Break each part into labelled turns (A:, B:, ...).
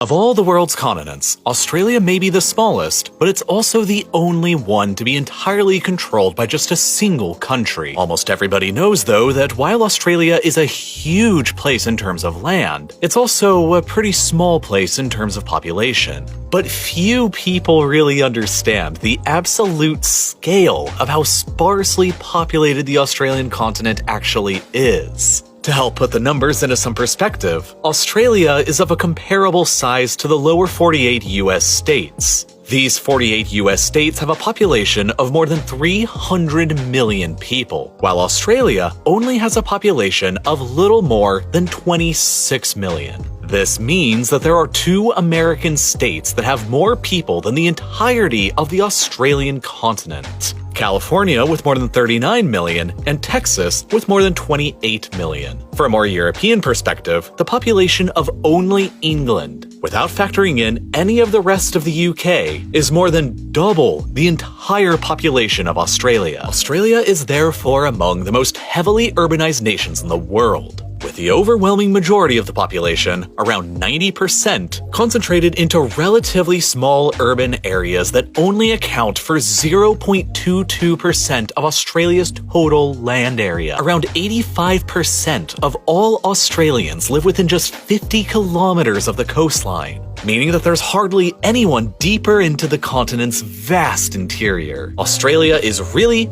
A: Of all the world's continents, Australia may be the smallest, but it's also the only one to be entirely controlled by just a single country. Almost everybody knows, though, that while Australia is a huge place in terms of land, it's also a pretty small place in terms of population. But few people really understand the absolute scale of how sparsely populated the Australian continent actually is. To help put the numbers into some perspective, Australia is of a comparable size to the lower 48 US states. These 48 US states have a population of more than 300 million people, while Australia only has a population of little more than 26 million. This means that there are two American states that have more people than the entirety of the Australian continent. California with more than 39 million, and Texas with more than 28 million. For a more European perspective, the population of only England, without factoring in any of the rest of the UK, is more than double the entire population of Australia. Australia is therefore among the most heavily urbanized nations in the world, with the overwhelming majority of the population, around 90%, concentrated into relatively small urban areas that only account for 0.22% of Australia's total land area. Around 85% of all Australians live within just 50 kilometers of the coastline, meaning that there's hardly anyone deeper into the continent's vast interior. Australia is really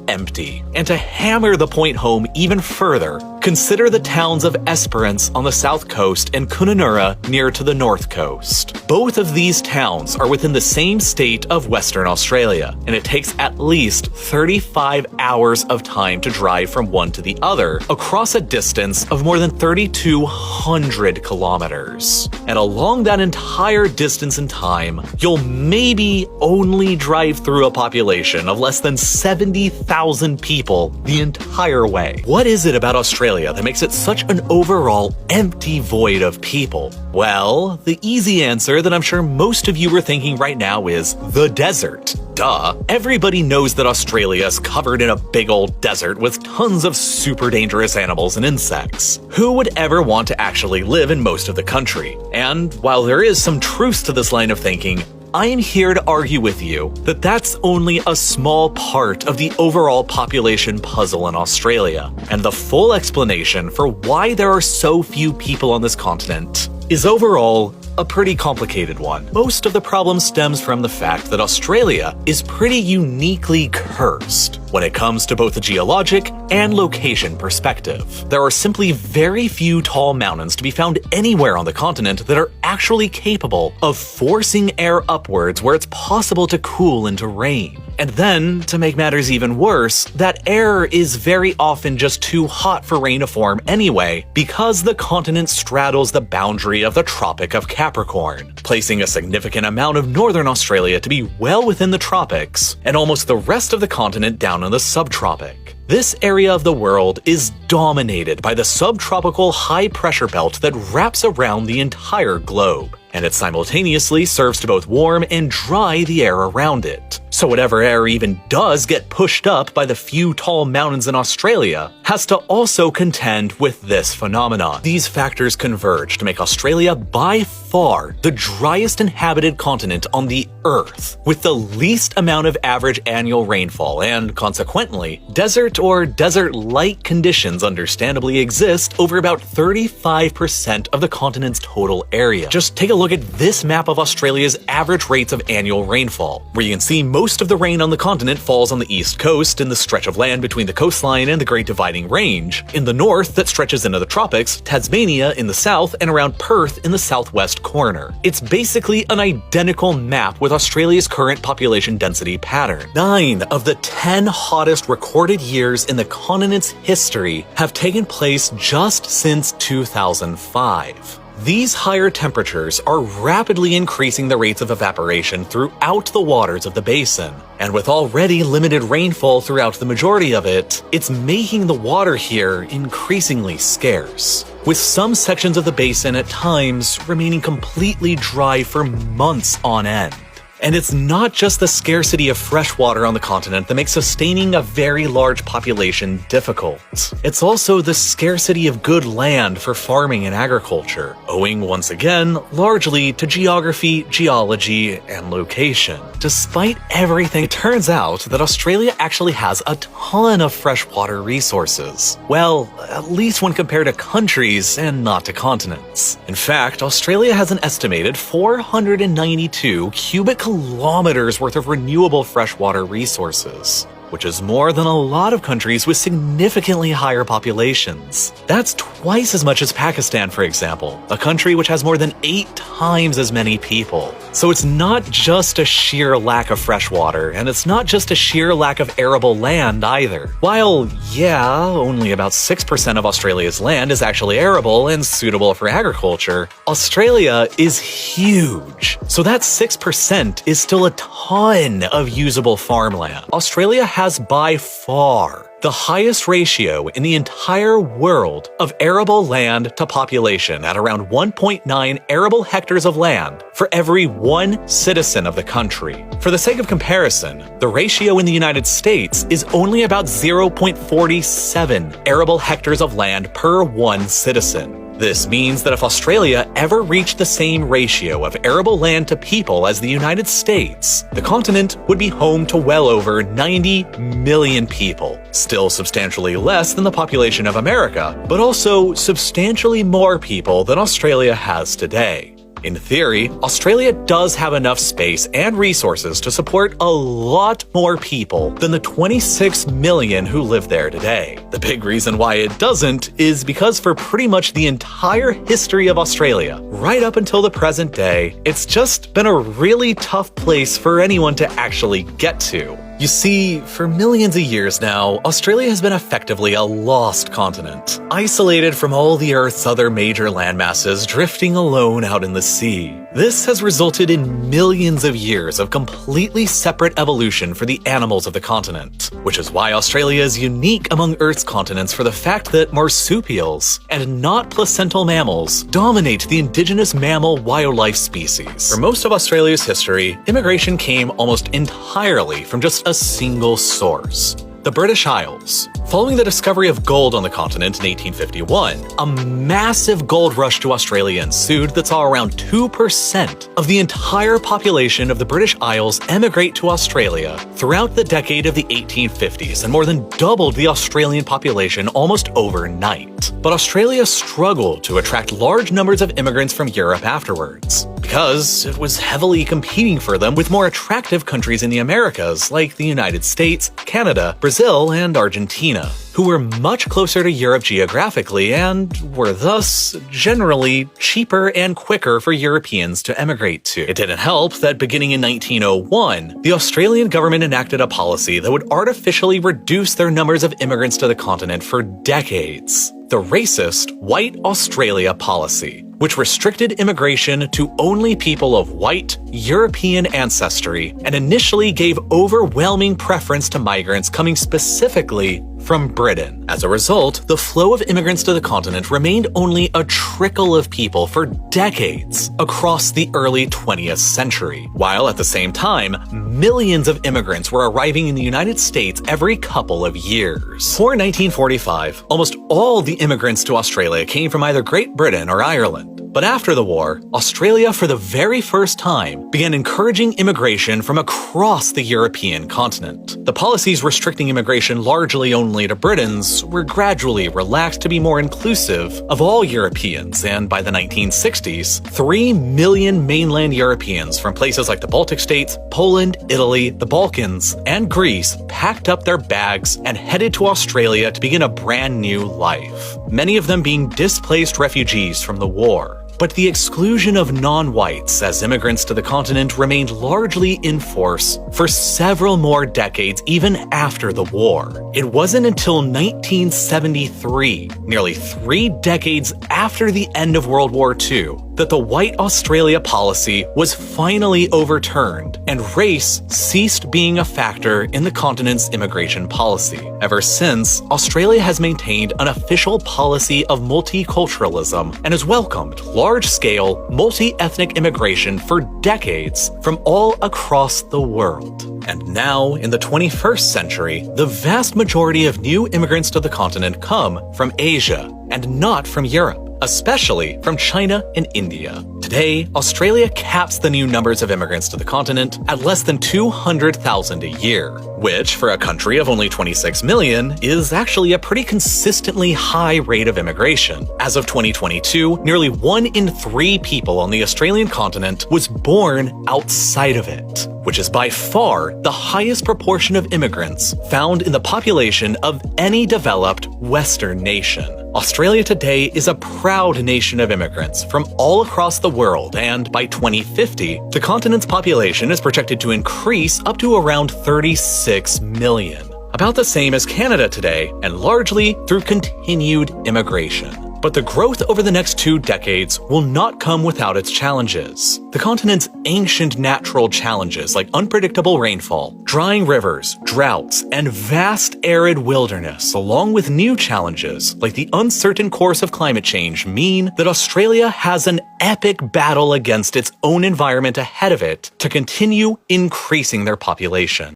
A: empty. And to hammer the point home even further, consider the towns of Esperance on the south coast and Kununurra near to the north coast. Both of these towns are within the same state of Western Australia, and it takes at least 35 hours of time to drive from one to the other across a distance of more than 3,200 kilometers. And along that entire distance in time, you'll maybe only drive through a population of less than 70,000 people the entire way. What is it about Australia that makes it such an overall empty void of people? Well, the easy answer that I'm sure most of you are thinking right now is the desert. Duh. Everybody knows that Australia is covered in a big old desert with tons of super dangerous animals and insects. Who would ever want to actually live in most of the country? And while there is some truth to this line of thinking, I am here to argue with you that that's only a small part of the overall population puzzle in Australia, and the full explanation for why there are so few people on this continent is overall a pretty complicated one. Most of the problem stems from the fact that Australia is pretty uniquely cursed when it comes to both the geologic and location perspective. There are simply very few tall mountains to be found anywhere on the continent that are actually capable of forcing air upwards where it's possible to cool into rain. And then, to make matters even worse, that air is very often just too hot for rain to form anyway, because the continent straddles the boundary of the Tropic of Capricorn, placing a significant amount of northern Australia to be well within the tropics, and almost the rest of the continent down in the subtropic. This area of the world is dominated by the subtropical high-pressure belt that wraps around the entire globe, and it simultaneously serves to both warm and dry the air around it. So whatever air even does get pushed up by the few tall mountains in Australia has to also contend with this phenomenon. These factors converge to make Australia by far the driest inhabited continent on the Earth, with the least amount of average annual rainfall, and consequently, desert or desert-like conditions understandably exist over about 35% of the continent's total area. Just take a look at this map of Australia's average rates of annual rainfall, where you can see most of the rain on the continent falls on the east coast in the stretch of land between the coastline and the Great Dividing Range, in the north that stretches into the tropics, Tasmania in the south, and around Perth in the southwest corner. It's basically an identical map with Australia's current population density pattern. 9 of the 10 hottest recorded years in the continent's history have taken place just since 2005. These higher temperatures are rapidly increasing the rates of evaporation throughout the waters of the basin, and with already limited rainfall throughout the majority of it, it's making the water here increasingly scarce, with some sections of the basin at times remaining completely dry for months on end. And it's not just the scarcity of fresh water on the continent that makes sustaining a very large population difficult. It's also the scarcity of good land for farming and agriculture, owing once again largely to geography, geology, and location. Despite everything, it turns out that Australia actually has a ton of freshwater resources. Well, at least when compared to countries and not to continents. In fact, Australia has an estimated 492 cubic kilometers worth of renewable freshwater resources, which is more than a lot of countries with significantly higher populations. That's twice as much as Pakistan, for example, a country which has more than 8 times as many people. So it's not just a sheer lack of fresh water, and it's not just a sheer lack of arable land either. While, yeah, only about 6% of Australia's land is actually arable and suitable for agriculture, Australia is huge. So that 6% is still a ton of usable farmland. Australia has by far the highest ratio in the entire world of arable land to population at around 1.9 arable hectares of land for every 1 citizen of the country. For the sake of comparison, the ratio in the United States is only about 0.47 arable hectares of land per 1 citizen. This means that if Australia ever reached the same ratio of arable land to people as the United States, the continent would be home to well over 90 million people. Still substantially less than the population of America, but also substantially more people than Australia has today. In theory, Australia does have enough space and resources to support a lot more people than the 26 million who live there today. The big reason why it doesn't is because for pretty much the entire history of Australia, right up until the present day, it's just been a really tough place for anyone to actually get to. You see, for millions of years now, Australia has been effectively a lost continent, isolated from all the Earth's other major landmasses, drifting alone out in the sea. This has resulted in millions of years of completely separate evolution for the animals of the continent, which is why Australia is unique among Earth's continents for the fact that marsupials, and not placental mammals, dominate the indigenous mammal wildlife species. For most of Australia's history, immigration came almost entirely from just a single source: the British Isles. Following the discovery of gold on the continent in 1851, a massive gold rush to Australia ensued that saw around 2% of the entire population of the British Isles emigrate to Australia throughout the decade of the 1850s, and more than doubled the Australian population almost overnight. But Australia struggled to attract large numbers of immigrants from Europe afterwards, because it was heavily competing for them with more attractive countries in the Americas like the United States, Canada, Brazil, and Argentina, who were much closer to Europe geographically and were thus generally cheaper and quicker for Europeans to emigrate to. It didn't help that beginning in 1901, the Australian government enacted a policy that would artificially reduce their numbers of immigrants to the continent for decades: the racist White Australia policy, which restricted immigration to only people of white, European ancestry, and initially gave overwhelming preference to migrants coming specifically from Britain. As a result, the flow of immigrants to the continent remained only a trickle of people for decades across the early 20th century, while at the same time, millions of immigrants were arriving in the United States every couple of years. Before 1945, almost all the immigrants to Australia came from either Great Britain or Ireland. But after the war, Australia for the very first time began encouraging immigration from across the European continent. The policies restricting immigration largely only to Britons were gradually relaxed to be more inclusive of all Europeans, and by the 1960s, 3 million mainland Europeans from places like the Baltic states, Poland, Italy, the Balkans, and Greece packed up their bags and headed to Australia to begin a brand new life, many of them being displaced refugees from the war. But the exclusion of non-whites as immigrants to the continent remained largely in force for several more decades even after the war. It wasn't until 1973, nearly 3 decades after the end of World War II, that the White Australia policy was finally overturned, and race ceased being a factor in the continent's immigration policy. Ever since, Australia has maintained an official policy of multiculturalism and has welcomed large-scale, multi-ethnic immigration for decades from all across the world. And now, in the 21st century, the vast majority of new immigrants to the continent come from Asia and not from Europe, especially from China and India. Today, Australia caps the new numbers of immigrants to the continent at less than 200,000 a year, which, for a country of only 26 million, is actually a pretty consistently high rate of immigration. As of 2022, nearly 1 in 3 people on the Australian continent was born outside of it, which is by far the highest proportion of immigrants found in the population of any developed Western nation. Australia today is a proud nation of immigrants from all across the world, and by 2050, the continent's population is projected to increase up to around 36 million. About the same as Canada today, and largely through continued immigration. But the growth over the next 2 decades will not come without its challenges. The continent's ancient natural challenges like unpredictable rainfall, drying rivers, droughts, and vast arid wilderness, along with new challenges like the uncertain course of climate change, mean that Australia has an epic battle against its own environment ahead of it to continue increasing their population.